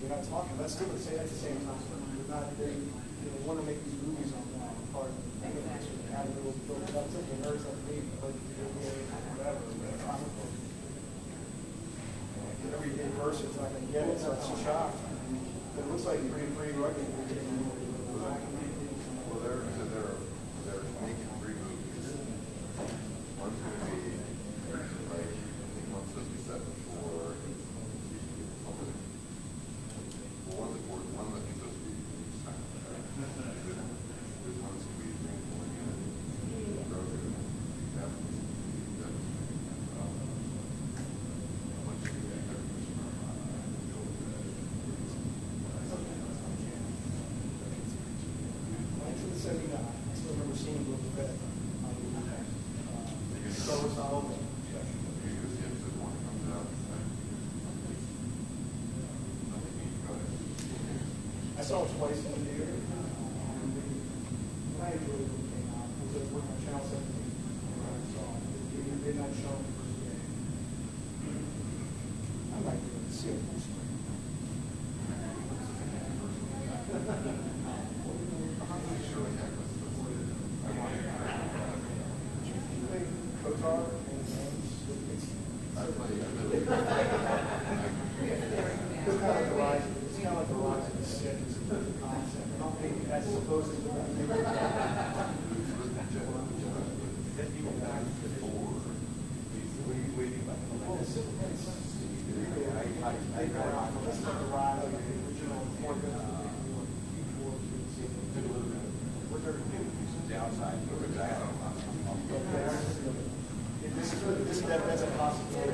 They're not talking. That's still the same at the same time. They're not. They want to make these movies on part of the kind of little built up. It's like the nerds like me, but whatever. Everyday person's not going to get it, so it's a shock. But it looks like pretty rugged. Well, they're making 3 movies. One's going to be like, I think one's supposed to be set before. Well, one's supposed to be silent. This one's going to be going in broken. I still remember seeing a little bit. So it's not open. I saw it twice in the theater. I enjoyed it when it came out. It was on Channel 17. I saw it. It did not show the first day. I like to see it full screen.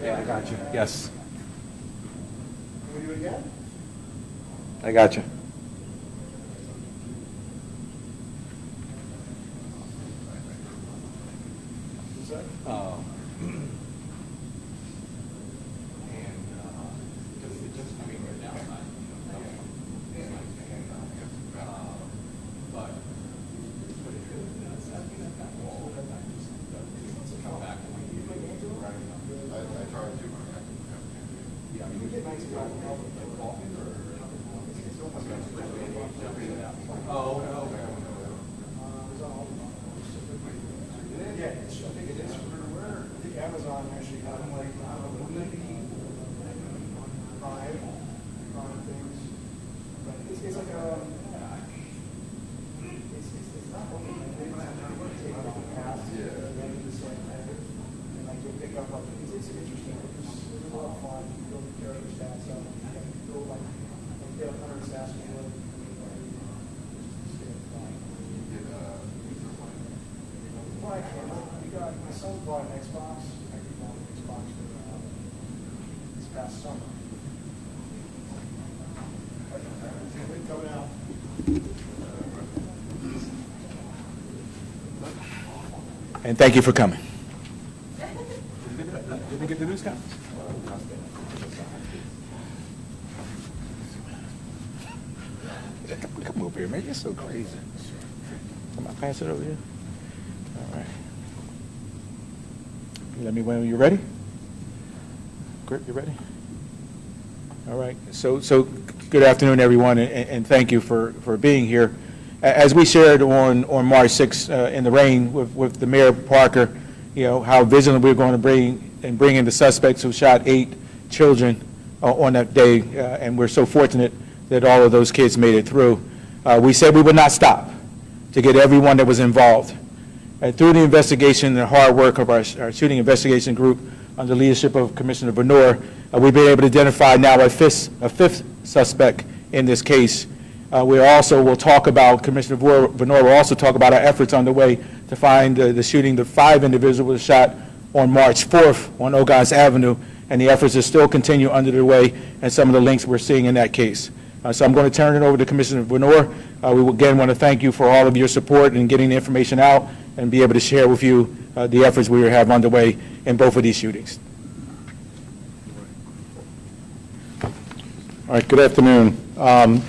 Yeah, I got you. Yes. Can we do it again? I got you. What's that? Amazon actually had them like, I don't know, maybe 5 things. But it's like a, it's not only, they might have to take it off the cast, and then just like, and like you'll pick up, it's interesting, it's a lot of fun, you build the character stats up, you build like get 100 stats from it. Well, I can't. My son bought an Xbox. I bought an Xbox for this past summer. Coming out. And thank you for coming. Did we get the news conference? Come over here, man. You're so crazy. Come on, pass it over here. All right. Let me know when you're ready. Grip, you ready? All right. So good afternoon, everyone, and thank you for being here. As we shared on March 6th in the rain with the Mayor Parker, how vigilant we're going to bring in the suspects who shot 8 children on that day, and we're so fortunate that all of those kids made it through. We said we would not stop to get everyone that was involved. Through the investigation and the hard work of our shooting investigation group under the leadership of Commissioner Vanore, we've been able to identify now a fifth suspect in this case. We also will talk about, Commissioner Vanore will also talk about our efforts underway to find the shooting, the 5 individuals shot on March 4th on Ogons Avenue, and the efforts are still continue underway and some of the links we're seeing in that case. So I'm going to turn it over to Commissioner Vanore. We will again want to thank you for all of your support in getting the information out and be able to share with you the efforts we have underway in both of these shootings. All right, good afternoon.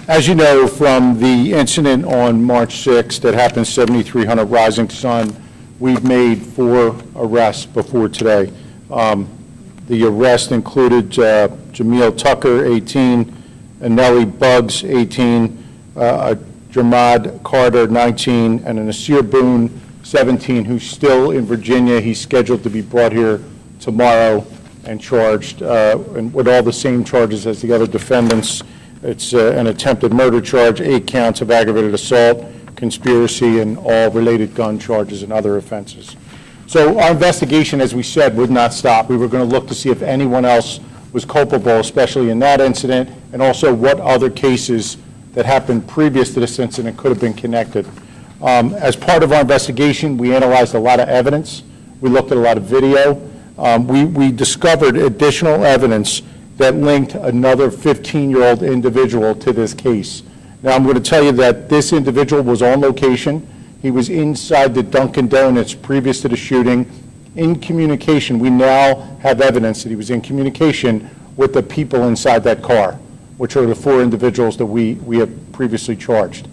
As you know from the incident on March 6th that happened 7300 Rising Sun, we've made 4 arrests before today. The arrest included Jameel Tucker, 18, Nellie Buggs, 18, Jamad Carter, 19, and an Nasir Boone, 17, who's still in Virginia. He's scheduled to be brought here tomorrow and charged and with all the same charges as the other defendants. It's an attempted murder charge, 8 counts of aggravated assault, conspiracy, and all related gun charges and other offenses. So our investigation, as we said, would not stop. We were going to look to see if anyone else was culpable, especially in that incident, and also what other cases that happened previous to this incident could have been connected. As part of our investigation, we analyzed a lot of evidence. We looked at a lot of video. We discovered additional evidence that linked another 15-year-old individual to this case. Now, I'm going to tell you that this individual was on location. He was inside the Dunkin' Donuts previous to the shooting, in communication. We now have evidence that he was in communication with the people inside that car, which are the 4 individuals that we have previously charged.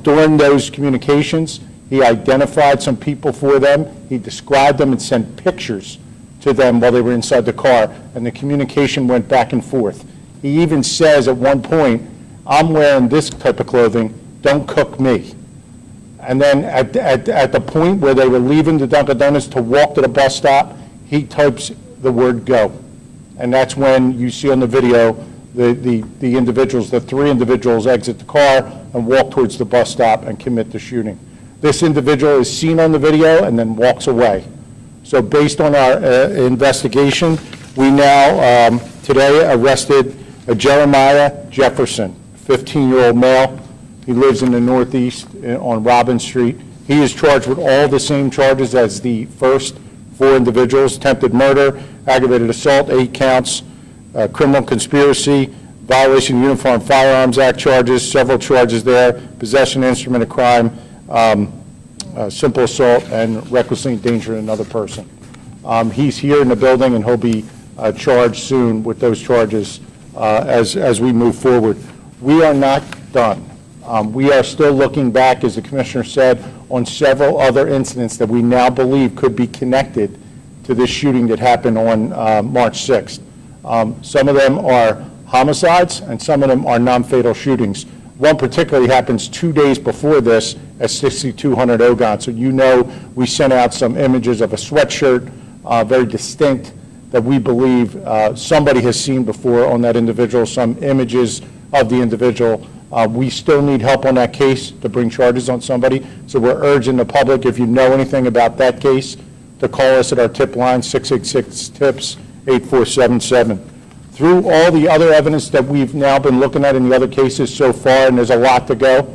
During those communications, he identified some people for them. He described them and sent pictures to them while they were inside the car, and the communication went back and forth. He even says at one point, "I'm wearing this type of clothing, don't cook me." And then at the point where they were leaving the Dunkin' Donuts to walk to the bus stop, he types the word "go." And that's when you see on the video the individuals, the 3 individuals exit the car and walk towards the bus stop and commit the shooting. This individual is seen on the video and then walks away. So based on our investigation, we now today arrested Jeremiah Jefferson, 15-year-old male. He lives in the Northeast on Robin Street. He is charged with all the same charges as the first 4 individuals: attempted murder, aggravated assault, 8 counts, criminal conspiracy, violation of Uniform Firearms Act charges, several charges there, possession of instrument of crime, simple assault, and recklessly endangering another person. He's here in the building, and he'll be charged soon with those charges as we move forward. We are not done. We are still looking back, as the Commissioner said, on several other incidents that we now believe could be connected to this shooting that happened on March 6th. Some of them are homicides, and some of them are non-fatal shootings. One particularly happens 2 days before this at 6200 Ogon. So you know we sent out some images of a sweatshirt, very distinct, that we believe somebody has seen before on that individual, some images of the individual. We still need help on that case to bring charges on somebody. So we're urging the public, if you know anything about that case, to call us at our tip line, 686-TIPS-8477. Through all the other evidence that we've now been looking at in the other cases so far, and there's a lot to go,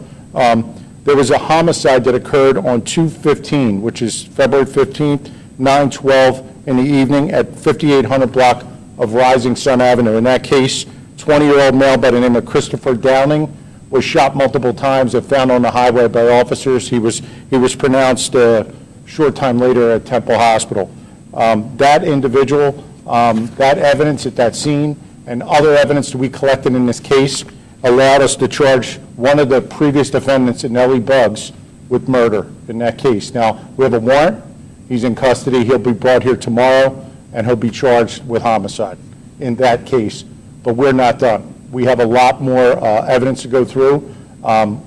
there was a homicide that occurred on 2/15, which is February 15th, 9/12 in the evening at 5800 block of Rising Sun Avenue. In that case, 20-year-old male by the name of Christopher Downing was shot multiple times and found on the highway by officers. He was pronounced a short time later at Temple Hospital. That individual, that evidence at that scene and other evidence that we collected in this case allowed us to charge one of the previous defendants, Nellie Buggs, with murder in that case. Now, we have a warrant. He's in custody. He'll be brought here tomorrow, and he'll be charged with homicide in that case. But we're not done. We have a lot more evidence to go through.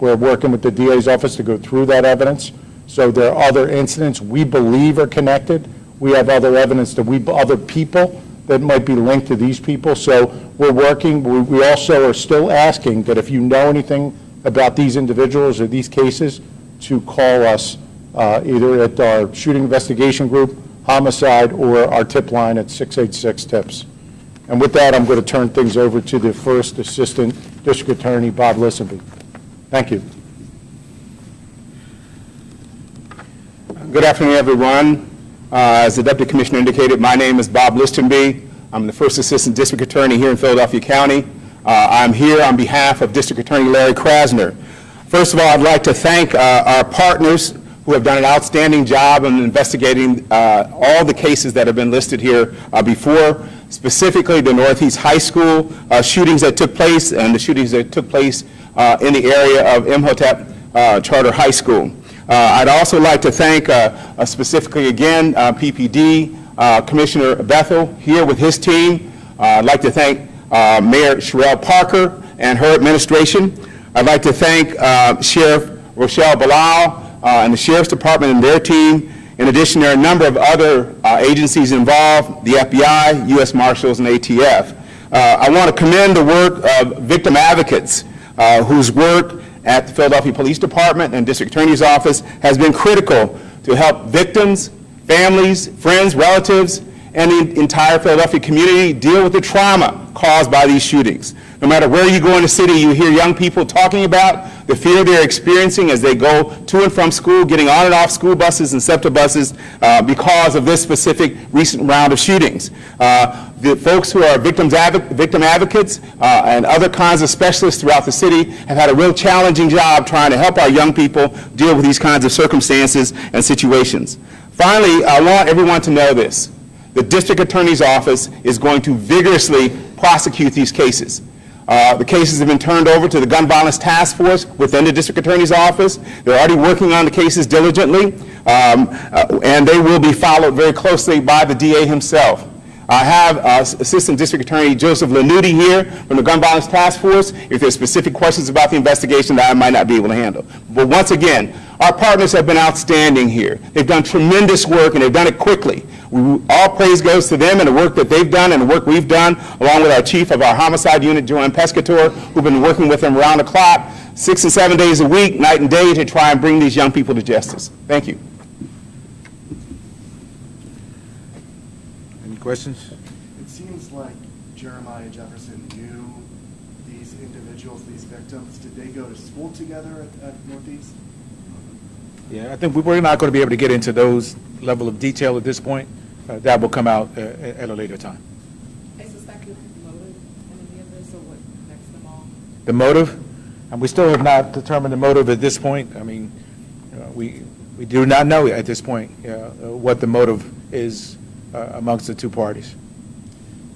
We're working with the DA's office to go through that evidence. So there are other incidents we believe are connected. We have other evidence that other people that might be linked to these people. So we're working. We also are still asking that if you know anything about these individuals or these cases, to call us either at our shooting investigation group, homicide, or our tip line at 686-TIPS. And with that, I'm going to turn things over to the First Assistant District Attorney, Bob Listenbee. Thank you. Good afternoon, everyone. As the Deputy Commissioner indicated, my name is Bob Listenbee. I'm the First Assistant District Attorney here in Philadelphia County. I'm here on behalf of District Attorney Larry Krasner. First of all, I'd like to thank our partners who have done an outstanding job in investigating all the cases that have been listed here before, specifically the Northeast High School shootings that took place and the shootings that took place in the area of Imhotep Charter High School. I'd also like to thank specifically again PPD, Commissioner Bethel here with his team. I'd like to thank Mayor Sherelle Parker and her administration. I'd like to thank Sheriff Rochelle Bilal and the Sheriff's Department and their team. In addition, there are a number of other agencies involved, the FBI, U.S. Marshals, and ATF. I want to commend the work of victim advocates whose work at the Philadelphia Police Department and District Attorney's Office has been critical to help victims, families, friends, relatives, and the entire Philadelphia community deal with the trauma caused by these shootings. No matter where you go in the city, you hear young people talking about the fear they're experiencing as they go to and from school, getting on and off school buses and SEPTA buses because of this specific recent round of shootings. The folks who are victim advocates and other kinds of specialists throughout the city have had a real challenging job trying to help our young people deal with these kinds of circumstances and situations. Finally, I want everyone to know this. The District Attorney's Office is going to vigorously prosecute these cases. The cases have been turned over to the Gun Violence Task Force within the District Attorney's Office. They're already working on the cases diligently, and they will be followed very closely by the DA himself. I have Assistant District Attorney Joseph Lanuti here from the Gun Violence Task Force if there's specific questions about the investigation that I might not be able to handle. But once again, our partners have been outstanding here. They've done tremendous work, and they've done it quickly. All praise goes to them and the work that they've done and the work we've done, along with our chief of our homicide unit, Joanne Pescator, who've been working with them around the clock, 6 and 7 days a week, night and day, to try and bring these young people to justice. Thank you. Any questions? It seems like Jeremiah Jefferson knew these individuals, these victims. Did they go to school together at Northeast? Yeah, I think we're not going to be able to get into those level of detail at this point. That will come out at a later time. I suspect the motive in any of this, or what connects them all? The motive, and we still have not determined the motive at this point. I mean, we do not know at this point what the motive is amongst the two parties.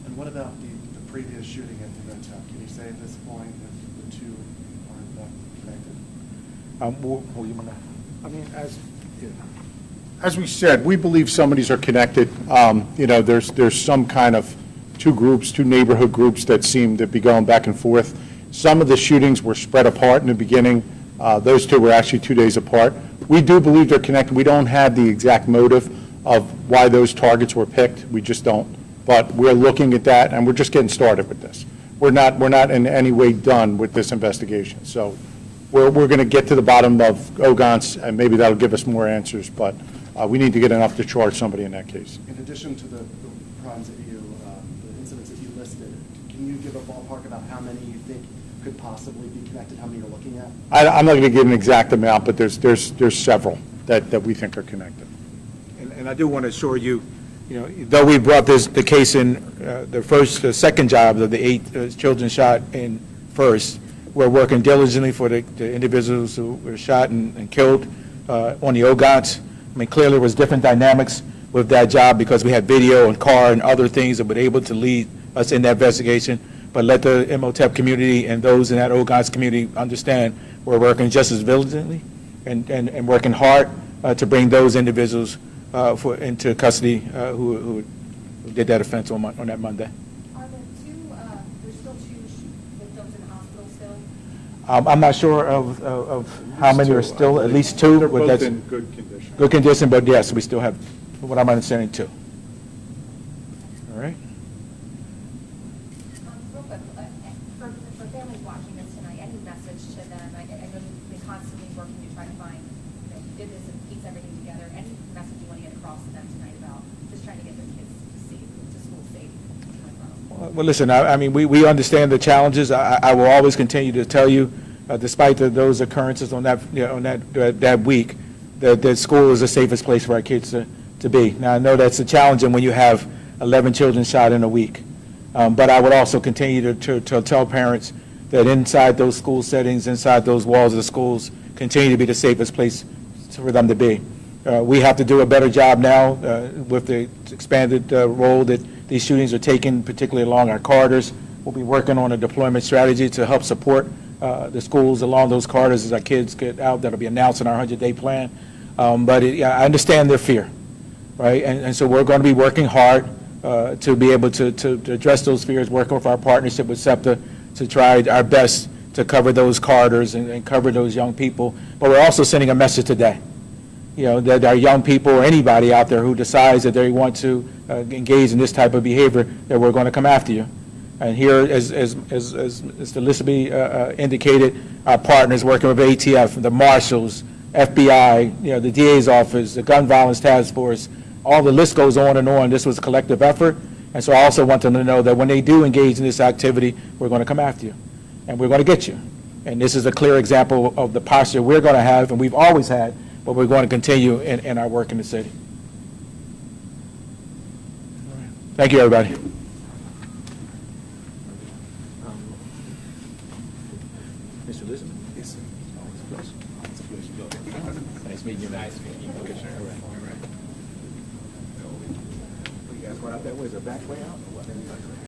And what about the previous shooting at the Motel? Can you say at this point if the two are connected? Well, you want to? I mean, as we said, we believe some of these are connected. You know, there's some kind of two neighborhood groups that seem to be going back and forth. Some of the shootings were spread apart in the beginning. Those two were actually 2 days apart. We do believe they're connected. We don't have the exact motive of why those targets were picked. We just don't. But we're looking at that, and we're just getting started with this. We're not in any way done with this investigation. So we're going to get to the bottom of Ogans, and maybe that'll give us more answers, but we need to get enough to charge somebody in that case. In addition to the crimes that the incidents that you listed, can you give a ballpark about how many you think could possibly be connected, how many you're looking at? I'm not going to give an exact amount, but there's several that we think are connected. And I do want to assure you, you know, though we brought the case in the second job of the 8 children shot in first, we're working diligently for the individuals who were shot and killed on the Ogans. I mean, clearly there was different dynamics with that job because we had video and car and other things that were able to lead us in that investigation. But let the MOTEP community and those in that Ogans community understand we're working just as diligently and working hard to bring those individuals into custody who did that offense on that Monday. Are there there's still 2 victims in the hospital still? I'm not sure of how many are still, at least 2. They're but both that's in good condition. good condition, but yes, we still have, from what I'm understanding, 2. All right. Real quick, for families watching this tonight, any message to them? I know you've been constantly working to try to find, did this and piece everything together. Any message you want to get across to them tonight about just trying to get their kids to school safe? Well, listen, I mean, we understand the challenges. I will always continue to tell you, despite those occurrences on that week, that school is the safest place for our kids to be. Now, I know that's a challenge when you have 11 children shot in a week. But I would also continue to tell parents that inside those school settings, inside those walls of the schools, continue to be the safest place for them to be. We have to do a better job now with the expanded role that these shootings are taking, particularly along our corridors. We'll be working on a deployment strategy to help support the schools along those corridors as our kids get out. That'll be announced in our 100-day plan. But I understand their fear, right? And so we're going to be working hard to be able to address those fears, working with our partnership with SEPTA to try our best to cover those corridors and cover those young people. But we're also sending a message today, you know, that our young people or anybody out there who decides that they want to engage in this type of behavior, that we're going to come after you. And here, as Mr. Listenbee indicated, our partners working with ATF, the marshals, FBI, you know, the DA's office, the gun violence task force, all the list goes on and on. This was a collective effort. And so I also want them to know that when they do engage in this activity, we're going to come after you. And we're going to get you. And this is a clear example of the posture we're going to have, and we've always had, but we're going to continue in our work in the city. Thank you, everybody. Mr. Listenbee? Yes, sir. It's a pleasure. Nice meeting you. Nice meeting you. Okay, sure. All right. All right. You guys going out that way? Is there a back way out or what?